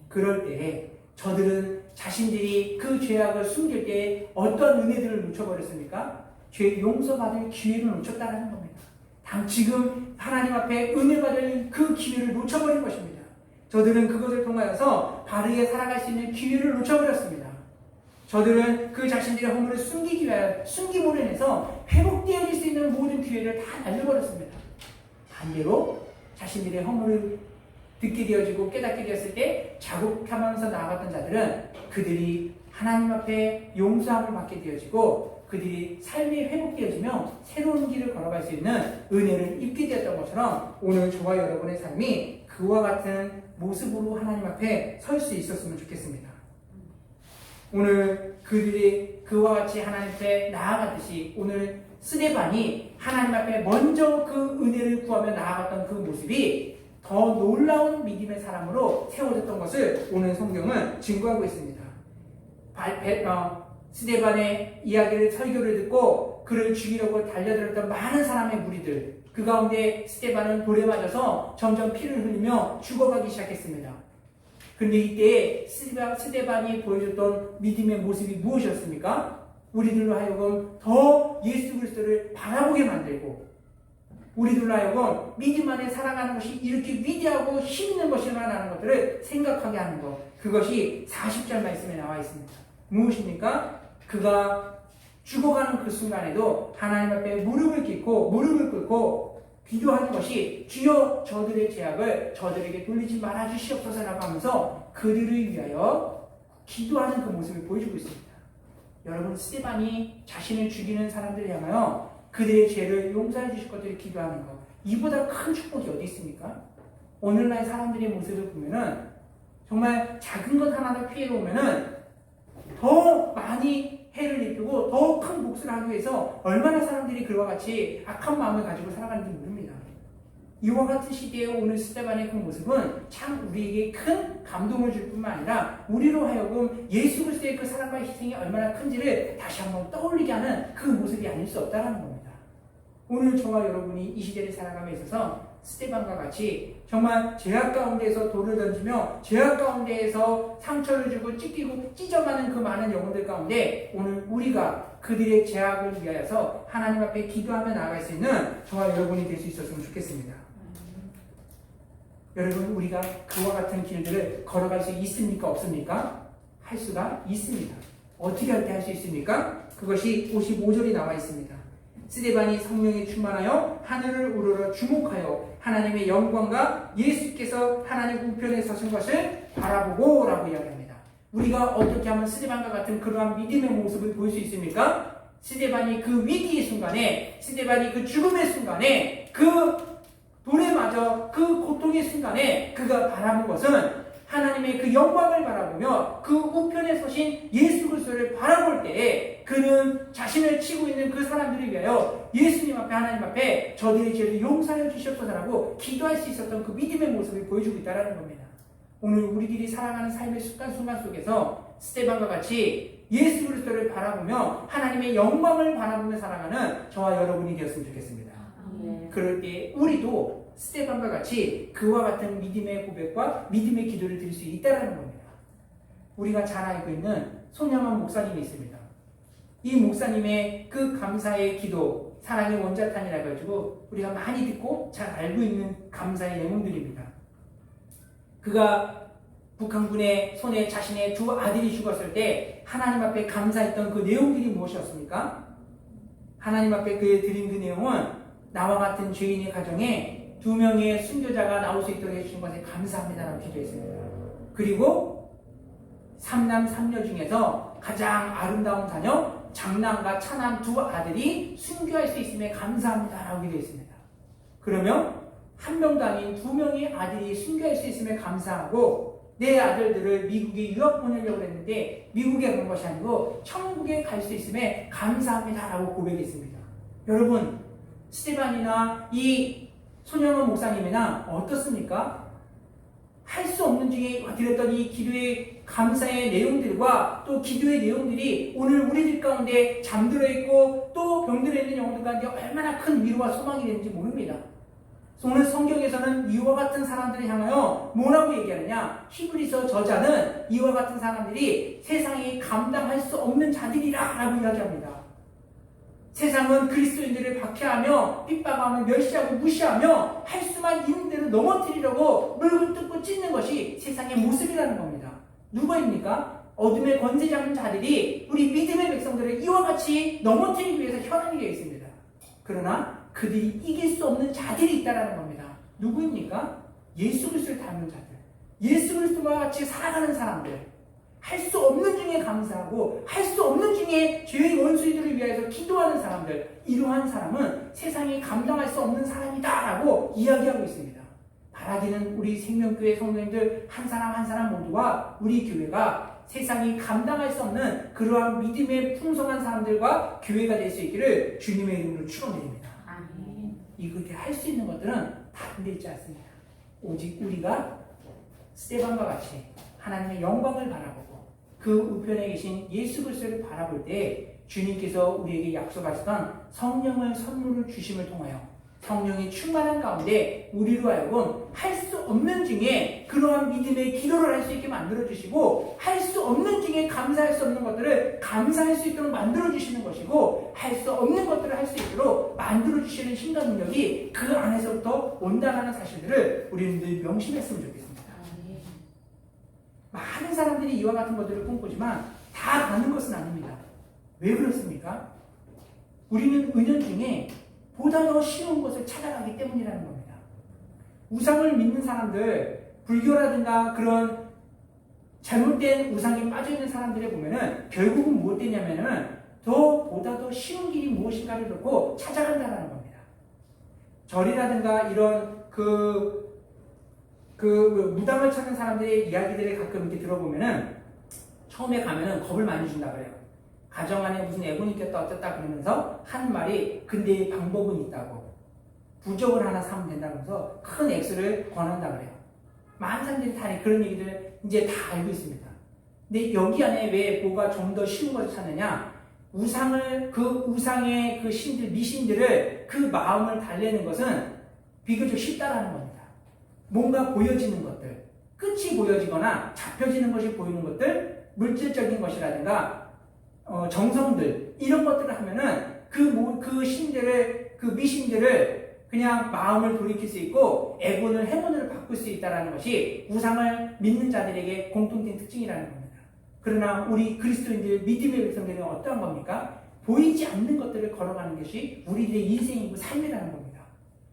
그럴 때 저들은 자신들이 그 죄악을 숨길 때 어떤 은혜들을 놓쳐버렸습니까? 죄 용서받을 기회를 놓쳤다는 겁니다. 지금 하나님 앞에 은혜 받을 그 기회를 놓쳐버린 것입니다. 저들은 그것을 통하여서 바르게 살아갈 수 있는 기회를 놓쳐버렸습니다. 저들은 그 자신들의 허물을 숨기기 위하여 숨김으로 인해서 회복되어질 수 있는 모든 기회를 다 날려버렸습니다. 반대로 자신들의 허물을 듣게 되어지고 깨닫게 되었을 때 자국하면서 나아갔던 자들은 그들이 하나님 앞에 용서함을 받게 되어지고 그들이 삶이 회복되어지며 새로운 길을 걸어갈 수 있는 은혜를 입게 되었던 것처럼 오늘 저와 여러분의 삶이 그와 같은 모습으로 하나님 앞에 설 수 있었으면 좋겠습니다. 오늘 그들이 그와 같이 하나님 앞에 나아갔듯이 오늘 스데반이 하나님 앞에 먼저 그 은혜를 구하며 나아갔던 그 모습이 더 놀라운 믿음의 사람으로 세워졌던 것을 오늘 성경은 증거하고 있습니다. 스데반의 이야기를 설교를 듣고 그를 죽이려고 달려들었던 많은 사람의 무리들, 그 가운데 스데반은 돌에 맞아서 점점 피를 흘리며 죽어가기 시작했습니다. 그런데 이때 스데반이 보여줬던 믿음의 모습이 무엇이었습니까? 우리들로 하여금 더 예수 그리스도를 바라보게 만들고, 우리들로 하여금 믿음 안에 살아가는 것이 이렇게 위대하고 힘있는 것이라는 것들을 생각하게 하는 것, 그것이 40절 말씀에 나와 있습니다. 무엇입니까? 그가 죽어가는 그 순간에도 하나님 앞에 무릎을 꿇고 기도하는 것이 주여 저들의 죄악을 저들에게 돌리지 말아 주시옵소서라고 하면서 그들을 위하여 기도하는 그 모습을 보여주고 있습니다. 여러분, 스데반이 자신을 죽이는 사람들을 향하여 그들의 죄를 용서해 주실 것들을 기도하는 것, 이보다 큰 축복이 어디 있습니까? 오늘날 사람들의 모습을 보면은 정말 작은 것 하나를 피해로 오면은 더 많이 해를 입히고 더 큰 몫을 하기 위해서 얼마나 사람들이 그와 같이 악한 마음을 가지고 살아가는지 모릅니다. 이와 같은 시대에 오늘 스데반의 그 모습은 참 우리에게 큰 감동을 줄 뿐만 아니라 우리로 하여금 예수 그리스도의 그 사랑과 희생이 얼마나 큰지를 다시 한번 떠올리게 하는 그 모습이 아닐 수 없다는 겁니다. 오늘 저와 여러분이 이 시대를 살아감에 있어서 스데반과 같이 정말 죄악 가운데에서 돌을 던지며 죄악 가운데에서 상처를 주고 찢기고 찢어가는 그 많은 영혼들 가운데 오늘 우리가 그들의 죄악을 위하여서 하나님 앞에 기도하며 나아갈 수 있는 저와 여러분이 될 수 있었으면 좋겠습니다. 여러분, 우리가 그와 같은 길들을 걸어갈 수 있습니까? 없습니까? 할 수가 있습니다. 어떻게 할 때 할 수 있습니까? 그것이 55절이 나와 있습니다. 스데반이 성령에 충만하여 하늘을 우러러 주목하여 하나님의 영광과 예수께서 하나님 우편에 서신 것을 바라보고 라고 이야기합니다. 우리가 어떻게 하면 스데반과 같은 그러한 믿음의 모습을 보일 수 있습니까? 스데반이 그 위기의 순간에, 스데반이 그 죽음의 순간에, 그 돌에 맞아 그 고통의 순간에 그가 바라본 것은 하나님의 그 영광을 바라보며 그 우편에 서신 예수 그리스도를 바라볼 때에 그는 자신을 치고 있는 그 사람들을 위하여 예수님 앞에, 하나님 앞에 저들의 죄를 용서하여 주시옵소서라고 기도할 수 있었던 그 믿음의 모습을 보여주고 있다는 겁니다. 오늘 우리들이 살아가는 삶의 순간 속에서 스데반과 같이 예수 그리스도를 바라보며 하나님의 영광을 바라보며 살아가는 저와 여러분이 되었으면 좋겠습니다. 그럴 때 우리도 스데반과 같이 그와 같은 믿음의 고백과 믿음의 기도를 드릴 수 있다는 겁니다. 우리가 잘 알고 있는 손양원 목사님이 있습니다. 이 목사님의 그 감사의 기도, 사랑의 원자탄이라 해가지고 우리가 많이 듣고 잘 알고 있는 감사의 내용들입니다. 그가 북한군의 손에 자신의 두 아들이 죽었을 때 하나님 앞에 감사했던 그 내용들이 무엇이었습니까? 하나님 앞에 그에 드린 그 내용은 나와 같은 죄인의 가정에 2명의 순교자가 나올 수 있도록 해주신 것에 감사합니다라고 기도했습니다. 그리고 3남 3녀 중에서 가장 아름다운 자녀 장남과 차남 두 아들이 순교할 수 있음에 감사합니다라고 기도했습니다. 그러면 한 명도 아닌 2명의 아들이 순교할 수 있음에 감사하고 내 아들들을 미국에 유학 보내려고 했는데 미국에 간 것이 아니고 천국에 갈 수 있음에 감사합니다라고 고백했습니다. 여러분, 스데반이나 이 손영원 목사님이나 어떻습니까? 할 수 없는 중에 드렸던 이 기도의 감사의 내용들과 또 기도의 내용들이 오늘 우리들 가운데 잠들어 있고 또 병들어 있는 영혼들 가운데 얼마나 큰 위로와 소망이 되는지 모릅니다. 오늘 성경에서는 이와 같은 사람들을 향하여 뭐라고 얘기하느냐? 히브리서 저자는 이와 같은 사람들이 세상이 감당할 수 없는 자들이라 라고 이야기합니다. 세상은 그리스도인들을 박해하며 핍박하며 멸시하고 무시하며 할 수만 있는 대로 넘어뜨리려고 물고 뜯고 찢는 것이 세상의 모습이라는 겁니다. 누구입니까? 어둠의 권세 잡은 자들이 우리 믿음의 백성들을 이와 같이 넘어뜨리기 위해서 현안이 되어 있습니다. 그러나 그들이 이길 수 없는 자들이 있다는 겁니다. 누구입니까? 예수 그리스도를 닮은 자들, 예수 그리스도와 같이 살아가는 사람들, 할 수 없는 중에 감사하고 할 수 없는 중에 죄의 원수들을 위해서 기도하는 사람들, 이러한 사람은 세상이 감당할 수 없는 사람이다 라고 이야기하고 있습니다. 바라기는 우리 생명교회 성도님들 한 사람 한 사람 모두가 우리 교회가 세상이 감당할 수 없는 그러한 믿음의 풍성한 사람들과 교회가 될 수 있기를 주님의 이름으로 축원드립니다. 아멘. 이렇게 할 수 있는 것들은 다른 데 있지 않습니다. 오직 우리가 스데반과 같이 하나님의 영광을 바라보고 그 우편에 계신 예수 그리스도를 바라볼 때 주님께서 우리에게 약속하셨던 성령을 선물을 주심을 통하여 성령의 충만한 가운데 우리로 하여금 할 수 없는 중에 그러한 믿음의 기도를 할 수 있게 만들어주시고 할 수 없는 중에 감사할 수 없는 것들을 감사할 수 있도록 만들어주시는 것이고 할 수 없는 것들을 할 수 있도록 만들어주시는 힘과 능력이 그 안에서부터 온다는 사실들을 우리는 늘 명심했으면 좋겠습니다. 많은 사람들이 이와 같은 것들을 꿈꾸지만 다 가는 것은 아닙니다. 왜 그렇습니까? 우리는 은연중에 보다 더 쉬운 것을 찾아가기 때문이라는 겁니다. 우상을 믿는 사람들, 불교라든가 그런 잘못된 우상에 빠져있는 사람들에 보면은 결국은 무엇 되냐면은 보다 더 쉬운 길이 무엇인가를 놓고 찾아간다는 겁니다. 절이라든가 이런 무당을 찾는 사람들의 이야기들을 가끔 이렇게 들어보면은 처음에 가면은 겁을 많이 준다 그래요. 가정 안에 무슨 애군이 꼈다 어쨌다 그러면서 한 말이 근데 방법은 있다고 부적을 하나 사면 된다면서 큰 액수를 권한다 그래요. 많은 사람들이 다 그런 얘기를 이제 다 알고 있습니다. 근데 여기 안에 왜 뭐가 좀 더 쉬운 것을 찾느냐? 우상의 그 신들, 미신들을 그 마음을 달래는 것은 비교적 쉽다라는 겁니다. 뭔가 보여지는 것들, 끝이 보여지거나 잡혀지는 것이 보이는 것들, 물질적인 것이라든가 정성들 이런 것들을 하면은 그 신들을 그 미신들을 그냥 마음을 돌이킬 수 있고 애군을 행운을 바꿀 수 있다는 것이 우상을 믿는 자들에게 공통된 특징이라는 겁니다. 그러나 우리 그리스도인들 믿음의 백성들은 어떠한 겁니까? 보이지 않는 것들을 걸어가는 것이 우리들의 인생이고 삶이라는 겁니다.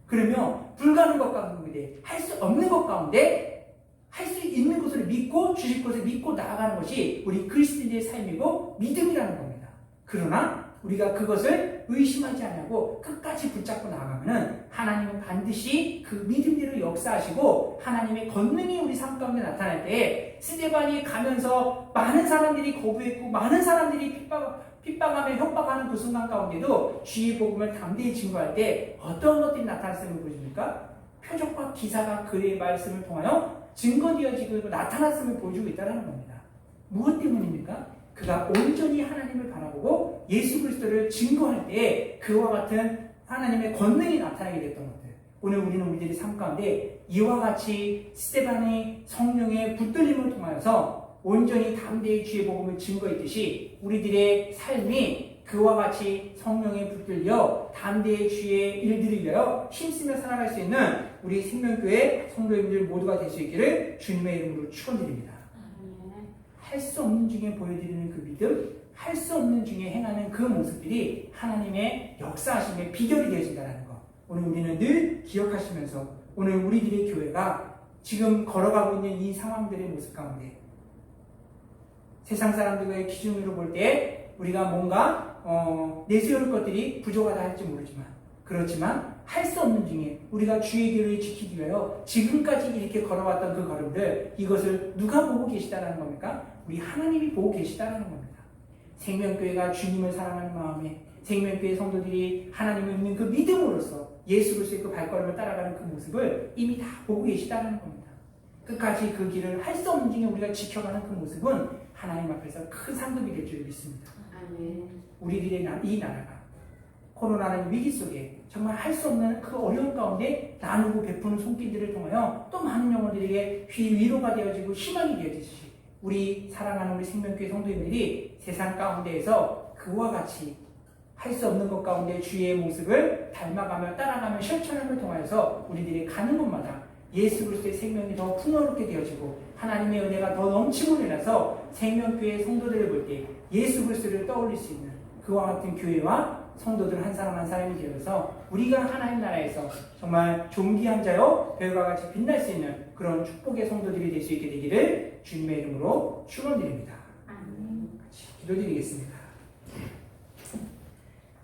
그러면 불가능한 것 가운데 할 수 없는 것 가운데 할 수 있는 것을 믿고 주실 것을 믿고 나아가는 것이 우리 그리스도인의 삶이고 믿음이라는 겁니다. 그러나 우리가 그것을 의심하지 않고 끝까지 붙잡고 나아가면 하나님은 반드시 그 믿음대로 역사하시고 하나님의 권능이 우리 삶 가운데 나타날 때 스데반이 가면서 많은 사람들이 거부했고 많은 사람들이 핍박하며 협박하는 그 순간 가운데도 주의 복음을 담대히 증거할 때 어떤 것들이 나타났음을 보여줍니까? 표적과 기사가 그의 말씀을 통하여 증거되어지고 나타났음을 보여주고 있다는 겁니다. 무엇 때문입니까? 그가 온전히 하나님을 바라보고 예수 그리스도를 증거할 때 그와 같은 하나님의 권능이 나타나게 됐던 것들. 오늘 우리는 우리들의 삶 가운데 이와 같이 스데반의 성령의 붙들림을 통하여서 온전히 담대히 주의 복음을 증거했듯이 우리들의 삶이 그와 같이 성령에 붙들려 담대히 주의 일들을 위하여 힘쓰며 살아갈 수 있는 우리 생명교회 성도님들 모두가 될 수 있기를 주님의 이름으로 축원드립니다. 할 수 없는 중에 보여드리는 그 믿음, 할 수 없는 중에 행하는 그 모습들이 하나님의 역사하심의 비결이 되어진다는 것. 오늘 우리는 늘 기억하시면서 오늘 우리들의 교회가 지금 걸어가고 있는 이 상황들의 모습 가운데 세상 사람들의 기준으로 볼 때 우리가 뭔가 내세울 것들이 부족하다 할지 모르지만 그렇지만 할 수 없는 중에 우리가 주의 길을 지키기 위하여 지금까지 이렇게 걸어왔던 그 걸음들 이것을 누가 보고 계시다는 겁니까? 우리 하나님이 보고 계시다는 겁니다. 생명교회가 주님을 사랑하는 마음에 생명교회 성도들이 하나님을 믿는 그 믿음으로써 예수 그리스도의 그 발걸음을 따라가는 그 모습을 이미 다 보고 계시다는 겁니다. 끝까지 그 길을 할 수 없는 중에 우리가 지켜가는 그 모습은 하나님 앞에서 큰 상급이 될 줄 믿습니다. 우리들의 이 나라가 코로나라는 위기 속에 정말 할 수 없는 그 어려움 가운데 나누고 베푸는 손길들을 통하여 또 많은 영혼들에게 위로가 되어지고 희망이 되어지듯이 우리 사랑하는 우리 생명교회 성도님들이 세상 가운데에서 그와 같이 할 수 없는 것 가운데 주의 모습을 닮아가며 따라가며 실천함을 통하여서 우리들이 가는 곳마다 예수 그리스도의 생명이 더 풍요롭게 되어지고 하나님의 은혜가 더 넘치고 일어나서 생명교회 성도들을 볼 때 예수 그리스도를 떠올릴 수 있는 그와 같은 교회와 성도들 한 사람 한 사람이 되어서 우리가 하나님 나라에서 정말 존귀한 자요 별과 같이 빛날 수 있는 그런 축복의 성도들이 될 수 있게 되기를 주님의 이름으로 축원드립니다. 같이 기도드리겠습니다.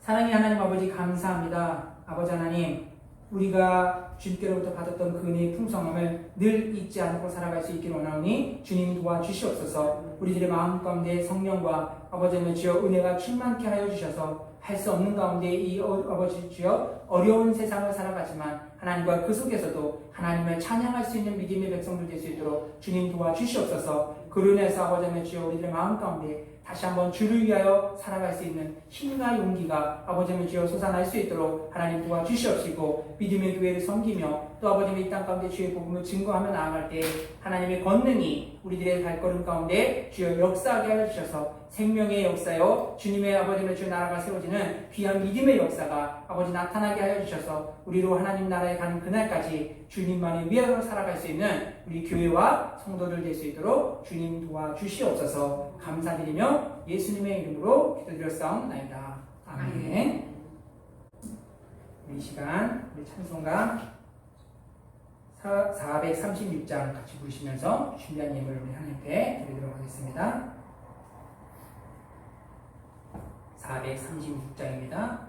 사랑의 하나님 아버지 감사합니다. 아버지 하나님 우리가 주님께로부터 받았던 그 은혜의 풍성함을 늘 잊지 않고 살아갈 수 있기를 원하오니 주님 도와주시옵소서. 우리들의 마음 가운데 성령과 아버지 하나님 주여 은혜가 충만케 하여 주셔서 할 수 없는 가운데 이 아버지 주여 어려운 세상을 살아가지만 하나님과 그 속에서도 하나님을 찬양할 수 있는 믿음의 백성들 될 수 있도록 주님 도와주시옵소서. 그로 인해서 아버지 하나님 주여 우리들의 마음 가운데 다시 한번 주를 위하여 살아갈 수 있는 힘과 용기가 아버지 하나님 주여 솟아날 수 있도록 하나님 도와주시옵시고 믿음의 교회를 섬기며 또 아버지 하나님 이 땅 가운데 주의 복음을 증거하며 나아갈 때 하나님의 권능이 우리들의 발걸음 가운데 주여 역사하게 하여 주셔서 생명의 역사요 주님의 아버지 하나님 주의 나라가 세워지는 귀한 믿음의 역사가 아버지 나타나게 하여 주셔서 우리로 하나님 나라에 가는 그날까지 주님만을 위하여 살아갈 수 있는 우리 교회와 성도들 될 수 있도록 주님 도와주시옵소서. 감사드리며 예수님의 이름으로 기도드렸사옵나이다. 아멘. 이 시간 우리 찬송가 436장 같이 부르시면서 준비한 예물을 우리 하나님께 드리도록 하겠습니다. 436장입니다.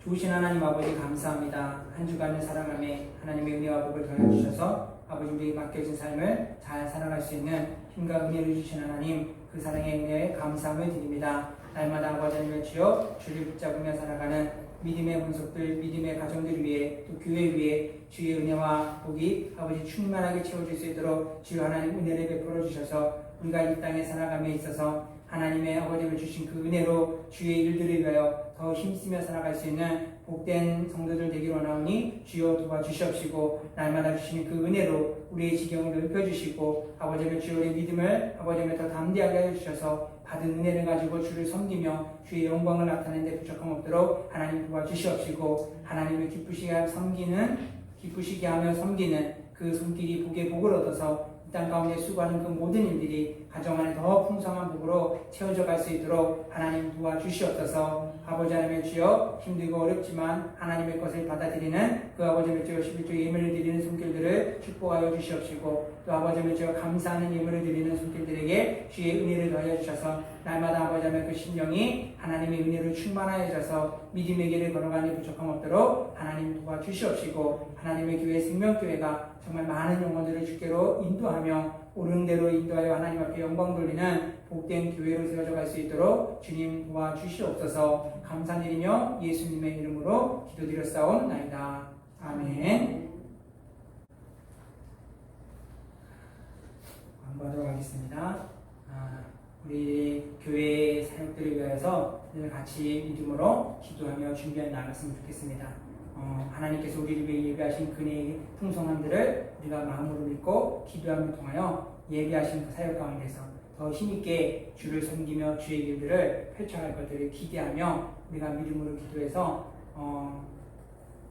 좋으신 하나님 아버지 감사합니다. 한 주간을 살아가며 하나님의 은혜와 복을 더해 주셔서 아버지 우리에게 맡겨진 삶을 잘 살아갈 수 있는 힘과 은혜를 주신 하나님 그 사랑의 은혜에 감사함을 드립니다. 날마다 아버지 하나님을 주여 주를 붙잡으며 살아가는 믿음의 혼속들, 믿음의 가정들 위해 또 교회 위에 주의 은혜와 복이 아버지 충만하게 채워질 수 있도록 주여 하나님 은혜를 베풀어 주셔서 우리가 이 땅에 살아감에 있어서 하나님의 아버지를 주신 그 은혜로 주의 일들을 위하여 더 힘쓰며 살아갈 수 있는 복된 성도들 되기를 원하오니 주여 도와주시옵시고 날마다 주시는 그 은혜로 우리의 지경을 넓혀주시고 아버지를 주의 믿음을 아버지를 더 담대하게 해주셔서 받은 은혜를 가지고 주를 섬기며 주의 영광을 나타내는 데 부족함 없도록 하나님 도와주시옵시고 하나님을 기쁘시게 하며 섬기는 그 손길이 복의 복을 얻어서 이 땅 가운데 수고하는 그 모든 일들이 가정 안에 더 풍성한 복으로 채워져 갈 수 있도록 하나님 도와주시옵소서. 아버지 하나님의 주여, 힘들고 어렵지만 하나님의 것을 받아들이는 그 아버지 하나님의 주여 11조 예물을 드리는 손길들을 축복하여 주시옵시고, 또 아버지 하나님의 주여 감사하는 예물을 드리는 손길들에게 주의 은혜를 더하여 주셔서 날마다 아버지 하나님의 그 심령이 하나님의 은혜로 충만하여져서 믿음의 길을 걸어가는 부족함 없도록 하나님 도와주시옵시고, 하나님의 교회 생명교회가 정말 많은 영혼들을 주께로 인도하며 옳은 대로 인도하여 하나님 앞에 영광 돌리는 복된 교회로 세워져 갈 수 있도록 주님 도와주시옵소서. 감사드리며 예수님의 이름으로 기도드렸사옵나이다. 아멘. 공부하도록 하겠습니다. 우리 교회 사역들을 위하여서 늘 같이 믿음으로 기도하며 준비해 나갔으면 좋겠습니다. 하나님께서 우리를 위해 예비하신 그네의 풍성함들을 우리가 마음으로 믿고 기도함을 통하여 예비하신 그 사역 가운데서 더 힘있게 주를 섬기며 주의 일들을 펼쳐갈 것들을 기대하며 우리가 믿음으로 기도해서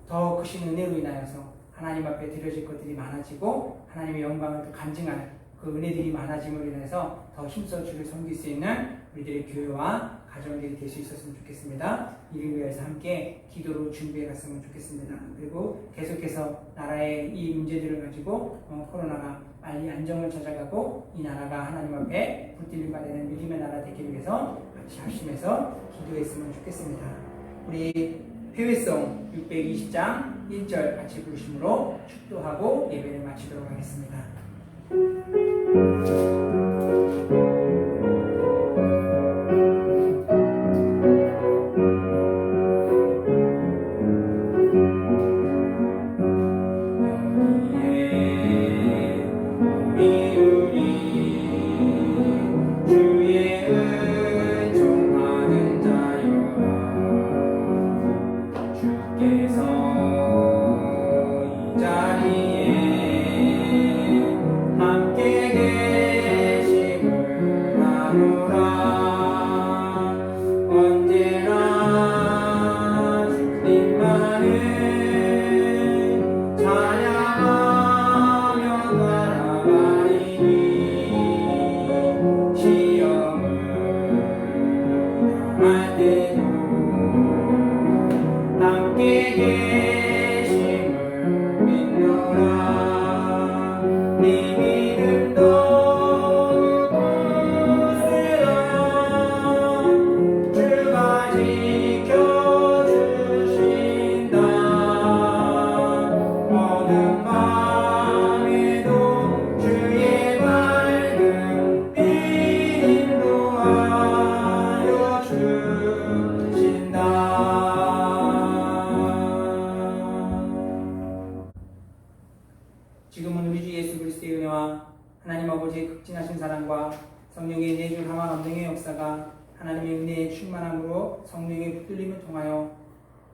더 크신 은혜로 인하여서 하나님 앞에 드려질 것들이 많아지고 하나님의 영광을 또 간증할 그 은혜들이 많아짐으로 인해서 더 힘써 주를 섬길 수 있는 우리들의 교회와 가정들이 될 수 있었으면 좋겠습니다. 이를 위해서 함께 기도로 준비해 갔으면 좋겠습니다. 그리고 계속해서 나라의 이 문제들을 가지고 코로나가 빨리 안정을 찾아가고 이 나라가 하나님 앞에 붙들림 받는 믿음의 나라 되기 위해서 같이 합심해서 기도했으면 좋겠습니다. 우리 회회송 620장 1절 같이 부르심으로 축도하고 예배를 마치도록 하겠습니다. 지금은 우리 주 예수 그리스도의 은혜와 하나님 아버지의 극진하신 사랑과 성령의 내주 강화 감동의 역사가 하나님의 은혜의 충만함으로 성령의 붙들림을 통하여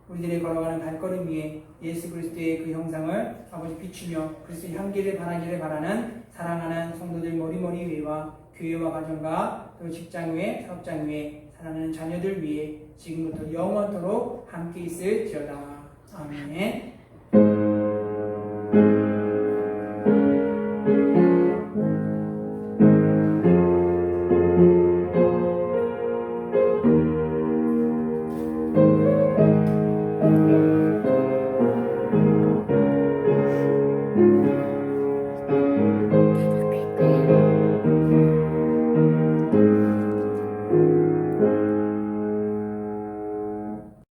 우리들이 걸어가는 발걸음 위에 예수 그리스도의 그 형상을 아버지 비추며 그리스도의 향기를 바라기를 바라는 사랑하는 성도들 머리머리 위에와 교회와 가정과 또 직장 위에 사업장 위에 사랑하는 자녀들 위에 지금부터 영원토록 함께 있을지어다. 아멘.